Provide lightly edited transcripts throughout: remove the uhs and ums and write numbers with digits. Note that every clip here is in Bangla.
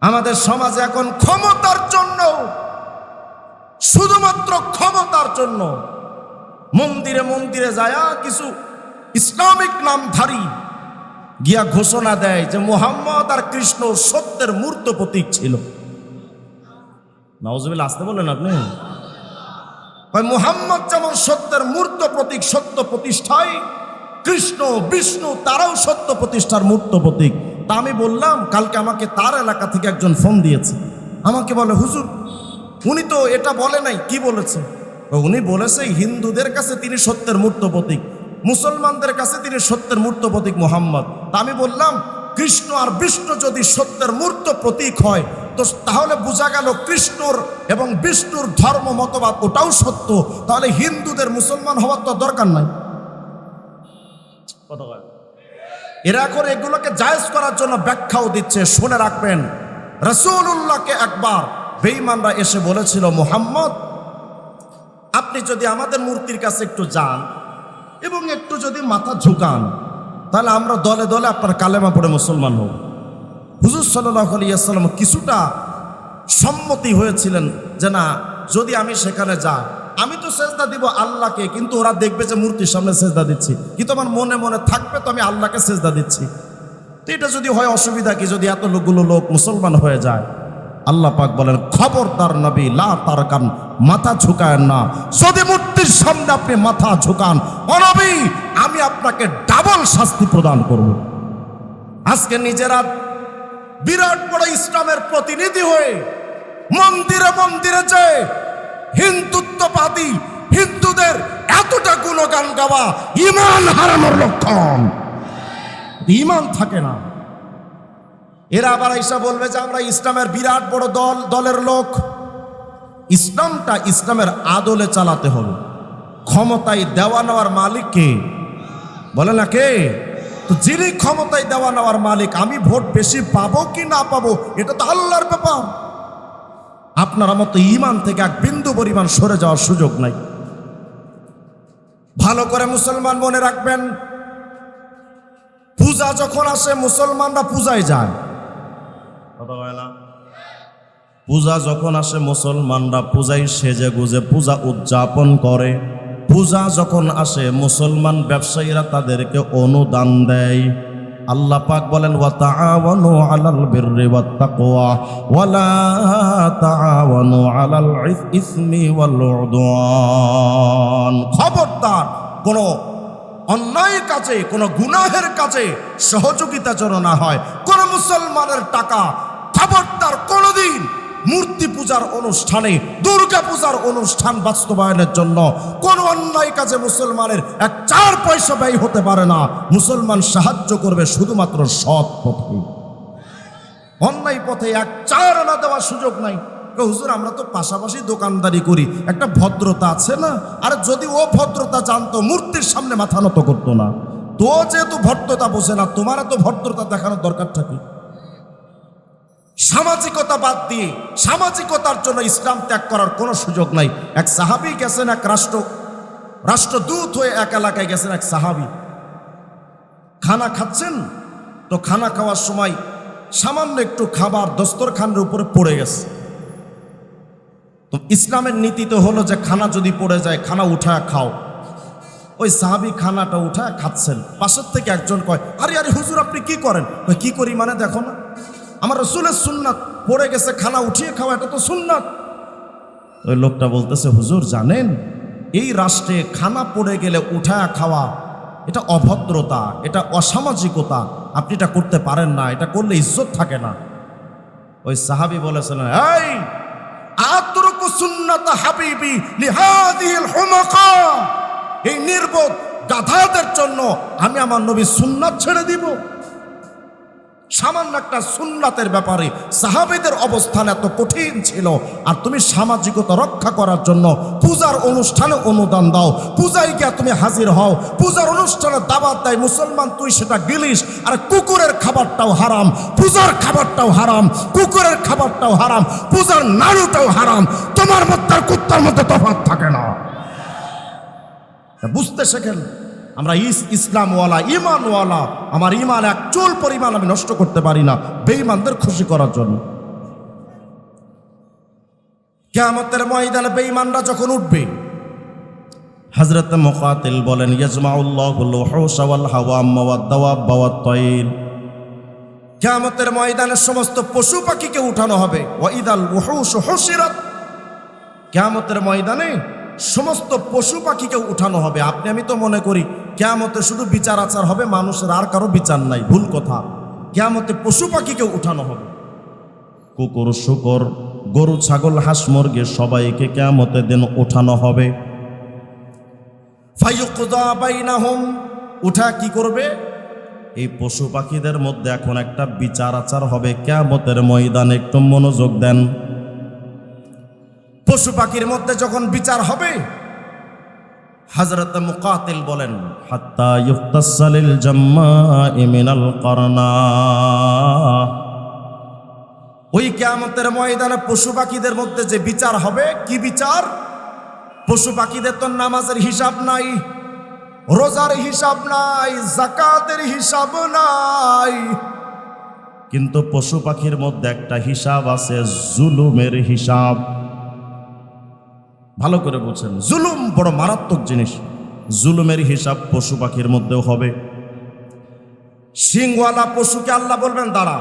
আমাদের সমাজে এখন ক্ষমতার জন্য, শুধুমাত্র ক্ষমতার জন্য মন্দিরে মন্দিরে যায়া কিছু ইসলামিক নামধারী গিয়া ঘোষণা দেয় যে মুহাম্মদ আর কৃষ্ণ সত্যের মূর্ত প্রতীক ছিল। নাউজুবিল্লাহ, আসতে বলেন আপনি। মুহাম্মদ যেমন সত্যের মূর্ত প্রতীক, সত্য প্রতিষ্ঠায়, কৃষ্ণ বিষ্ণু তারাও সত্য প্রতিষ্ঠার মূর্ত প্রতীক। তা আমি বললাম, কালকে আমাকে তার এলাকা থেকে একজন ফোন দিয়েছে, আমাকে বলে হুজুর উনি তো এটা বলে নাই। কি বলেছে? উনি বলেছে হিন্দুদের কাছে তিনি সত্যের মূর্ত প্রতীক, মুসলমানদের কাছে তিনি সত্যের মূর্ত প্রতীক মুহাম্মদ। তা আমি বললাম, কৃষ্ণ আর বিষ্ণু যদি সত্যের মূর্ত প্রতীক হয় তো তাহলে বোঝা গেল কৃষ্ণর এবং বিষ্ণুর ধর্ম মতবাদ ওটাও সত্য, তাহলে হিন্দুদের মুসলমান হওয়ার তো দরকার নাই। এরা এখন এগুলোকে জায়েজ করার জন্য ব্যাখ্যাও দিচ্ছে। শুনে রাখবেন, রাসূলুল্লাহকে একবার বেঈমানরা এসে বলেছিল, মুহাম্মদ আপনি যদি আমাদের মূর্তির কাছে একটু যান এবং একটু যদি মাথা ঝুঁকান তাহলে আমরা দলে দলে আপনার কালেমা পড়ে মুসলমান হব। হুজুর সাল্লাল্লাহু আলাইহি ওয়াসাল্লাম কিছুটা সম্মতি হয়েছিলেন যে না, যদি আমি সেখানে যাই আমি তো সেজদা দিব আল্লাহকে, কিন্তু ওরা দেখবে যে মূর্তির সামনে সেজদা দিচ্ছি, কিন্তু আমার মনে মনে থাকবে তো আমি আল্লাহকে সেজদা দিচ্ছি। তো এটা যদি হয় অসুবিধা কি, যদি এত লোকগুলো লোক মুসলমান হয়ে যায়? আল্লাহ পাক বলেন, খবরদার নবী, লা তারকান, মাথা ঝুঁকায়েন না। যদি মূর্তির সামনে আপনি মাথা ঝুঁকান, ও নবী আমি আপনাকে ডাবল শাস্তি প্রদান করব। আজকে নিজেরা বিরাট বড় ইসলামের প্রতিনিধি হয়ে মন্দিরে মন্দিরে যে হিন্দুত্ববাদী হিন্দুদের এতটা গুণগান গাওয়া ঈমান হারানোর লক্ষণ। ঈমান থাকে না। এরা আবার এসে বলবে যে আমরা ইসলামের বিরাট বড় দলের লোক। ইসলামটা ইসলামের আদলে চালাতে হবে। ক্ষমতায় দেওয়া নেওয়ার মালিক কে? বলে না কে? তো যিনি ক্ষমতায় দেওয়া নেওয়ার মালিক, আমি ভোট বেশি পাবো কি না পাবো এটা তো আল্লাহর ব্যাপার। আপনার মতো ঈমান থেকে এক বিন্দু পরিমাণ সরে যাওয়ার সুযোগ নাই। ভালো করে মুসলমান মনে রাখবেন, পূজা যখন আসে মুসলমানরা পূজায় যায়। পূজা যখন আসে মুসলমানরা পূজায় সেজে গুজে পূজা উদযাপন করে। পূজা যখন আসে মুসলমান ব্যবসায়ীরা তাদেরকে অনুদান দেয়। আল্লাহ পাক বলেন, ওয়া তাআওয়ানু আলাল বিররি ওয়াত তাকওয়া ওয়া লা তাআওয়ানু আলাল ইসমি ওয়াল উদওয়ান। খবরদার কোনো অন্যায় কাজে, কোনো গুনাহের কাজে সহযোগিতা যেন না হয়। কোন মুসলমানের টাকা খবরদার কোনোদিন মূর্তি পূজার অনুষ্ঠানে, দুর্গা পূজার অনুষ্ঠান বাস্তবায়নের জন্য কোন অন্যায় কাজে মুসলমানের এক 4 পয়সা ব্যয় হতে পারে না। মুসলমান সাহায্য করবে শুধুমাত্র সৎ পথে। অন্যায় পথে 1 4 আনা দেওয়ার সুযোগ নাই। হুজুর আমরা তো পাশাপাশি দোকানদারি করি, একটা ভদ্রতা আছে না? আর যদি ও ভদ্রতা জানতো মূর্তির সামনে মাথা নত করতো না। তো যেহেতু ভদ্রতা বোঝে না, তোমার তো ভদ্রতা দেখানোর দরকারটা কি? সামাজিকতা বাদ দিয়ে সামাজিকতার জন্য ইসলাম ত্যাগ করার কোনো সুযোগ নাই। এক সাহাবী গেছেন, এক রাষ্ট্রদূত হয়ে এক এলাকায় গেছেন। এক সাহাবী খানা খাচ্ছেন, তো খানা খাওয়ার সময় সামান্য একটু খাবার দস্তরখানের উপরে পড়ে গেছে। তো ইসলামের নীতি তো হলো যে খানা যদি পড়ে যায় খানা উঠায় খাও। ওই সাহাবী খানাটা উঠায় খাচ্ছেন, পাশের থেকে একজন কয়, আরে আরে হুজুর আপনি কি করেন? কি করি মানে দেখো না, আমার রাসূলের সুন্নাত, পড়ে গেছে খানা উঠিয়ে খাওয়া, এটা তো সুন্নাত। ওই লোকটা বলতেছে, হুজুর জানেন এই রাষ্ট্রে খানা পড়ে গেলে উঠায় খাওয়া এটা অভদ্রতা, এটা অসামাজিকতা, আপনি এটা করতে পারেন না, এটা করলে ইজ্জত থাকে না। ওই সাহাবী বলেছিলেন, এই আতরুকু সুন্নাত হাবিবি লিহাদিহিল হুমাকা, এই নির্বোধ গাধাদের জন্য আমি আমার নবীর সুন্নাত ছেড়ে দিব? সামান্য একটা সুন্নাতের ব্যাপারে সাহাবীদের অবস্থান এত কঠিন ছিল, আর তুমি সামাজিকতা রক্ষা করার জন্য পূজার অনুষ্ঠানে অনুদান দাও, পূজায় গিয়ে তুমি হাজির হও, পূজার অনুষ্ঠানে দাওয়াত দেয় মুসলমান, তুই সেটা গিলিস। আর কুকুরের খাবারটাও হারাম, পূজার খাবারটাও হারাম, কুকুরের খাবারটাও হারাম, পূজার নাড়ুটাও হারাম। তোমার মধ্যে আর কুত্তার মধ্যে তফাৎ থাকে না। বুঝতে শেখেন, আমরা ইসলামওয়ালা, ইমানওয়ালা। আমার ইমান 1 চুল পরিমাণ আমি নষ্ট করতে পারি না বেঈমানদের খুশি করার জন্য। কিয়ামতের ময়দানে বেঈমানরা যখন উঠবে, হযরত মুকাতিল বলেন ইয়াজমাউল্লাহুল ওয়াহুশা ওয়াল হাওয়াম ওয়াদ দাওয়াব ওয়াত তায়র, কিয়ামতের ময়দানে সমস্ত পশু পাখিকে উঠানো হবে। ওয়া ইদাল ওয়াহুশ হুশিরাত, কিয়ামতের ময়দানে সমস্ত পশু পাখিকে উঠানো হবে। আপনি আমি তো মনে করি কিয়ামতে শুধু বিচার আচার হবে, মানুষের আর কারো বিচার নাই। ভুল কথা। কিয়ামতে পশু পাখিকে উঠানো হবে। কুকুর, শুকর, গরু, ছাগল, হাঁস, মুরগি সবাইকে কিয়ামতের দিন উঠানো হবে। ফায়ুকযা বাইনাহুম, উঠা কি করবে? এই পশু পাখিদের মধ্যে এখন একটা বিচার আচার হবে কিয়ামতের ময়দানে। একটু মনোযোগ দেন। পশু পাখির মধ্যে যখন বিচার হবে, হযরত মুকাতিল বলেন হাত্তা ইউক্তাসালিল জাম্মা'i মিনাল কারনা, ওই কিয়ামতের ময়দানে পশু পাখিদের মধ্যে যে বিচার হবে, কি বিচার? পশু পাখিদের তো নামাজের হিসাব নাই, রোজার হিসাব নাই, যাকাতের হিসাব নাই, কিন্তু পশু পাখির মধ্যে একটা হিসাব আছে, জুলুমের হিসাব। ভালো করে বুঝছেন, জুলুম বড় মারাত্মক জিনিস। জুলুমের হিসাব পশু পাখির মধ্যেও হবে। সিংওয়ালা পশুকে আল্লাহ বলবেন দাঁড়া,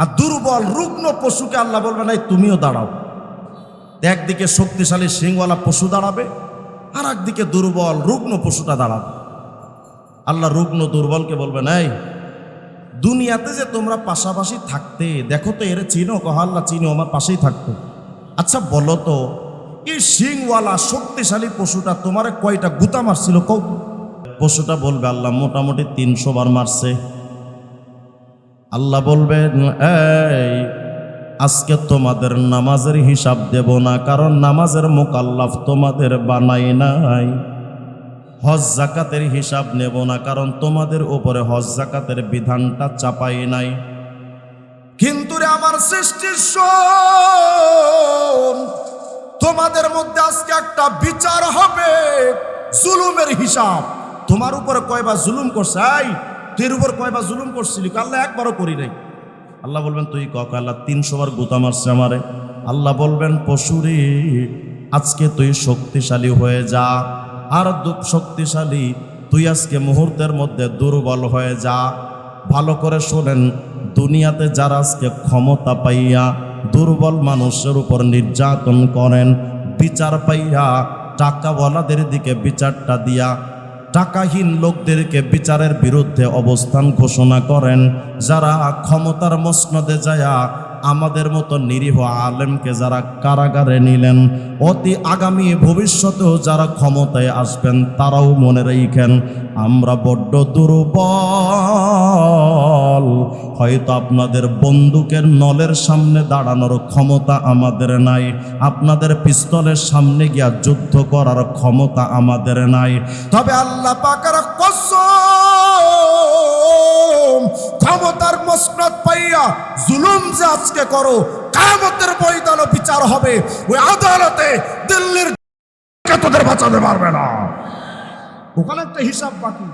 আর দুর্বল রুগ্ন পশুকে আল্লাহ বলবেন এই তুমিও দাঁড়াও। একদিকে শক্তিশালী সিংওয়ালা পশু দাঁড়াবে, আর একদিকে দুর্বল রুগ্ন পশুটা দাঁড়াবে। আল্লাহ রুগ্ন দুর্বলকে বলবেন এই দুনিয়াতে যে তোমরা পাশাপাশি থাকতে, দেখো তো এর চিনো? কহ আল্লাহ চিনো, আমার পাশেই থাকতো। আচ্ছা বলো তো, এই সিংওয়ালা শক্তিশালী পশুটা তোমারে কয়টা গুতা মারছিল? কও। পশুটা বলবে আল্লাহ মোটামুটি 300 বার মারছে। আল্লাহ বলবেন এই আজকে তোমাদের নামাজের হিসাব দেব না, কারণ নামাজের মুকাল্লাফ তোমাদের বানাই নাই। হজ যাকাতের হিসাব নেব না, কারণ তোমাদের উপরে হজ যাকাতের বিধানটা চাপাই নাই। কিন্তু রে আমার সৃষ্টির শোন, তোমাদের মধ্যে আজকে একটা বিচার হবে, জুলুমের হিসাব। তোমার উপরে কয়বার জুলুম করছে? এই তোর উপর কয়বার জুলুম করছিলি? আল্লাহ একবারও করি নাই। আল্লাহ বলবেন তুই কক? আল্লাহ 300 বার গুতা মারছে আমারে। আল্লাহ বলবেন পশুরে আজকে তুই শক্তিশালী হয়ে যা, আর শক্তিশালী তুই আজকে মুহূর্তের মধ্যে দুর্বল হয়ে যা। ভালো করে শোনেন, দুনিয়াতে যারা আজকে ক্ষমতা পাইয়া দুর্বল মানুষের উপর নির্যাতন করেন, বিচার পাইয়া টাকাওয়ালাদের দিকে বিচারটা দিয়া টাকাহীন লোকদেরকে বিচারের বিরুদ্ধে অবস্থান ঘোষণা করেন, যারা ক্ষমতার মসনদে যায়া আমাদের মতো নিরীহ আলেমকে যারা কারাগারে নিলেন, অতি আগামী ভবিষ্যতেও যারা ক্ষমতায় আসবেন তারাও মনে রাখেন আমরা বড্ড দুর্বল। হয়তো আপনাদের বন্দুকের নলের সামনে দাঁড়ানোর ক্ষমতা আমাদের নাই, আপনাদের পিস্তলের সামনে গিয়া যুদ্ধ করার ক্ষমতা আমাদের নাই। তবে আল্লাহ পাকের কসম, ক্ষমতার মসনদ পাইয়া জুলুম যে আজকে করো, কিয়ামতের ময়দানে বিচার হবে। ওই আদালতে দিল্লির তোদের বাঁচাতে পারবে না, ওখানে একটা হিসাব বাকি।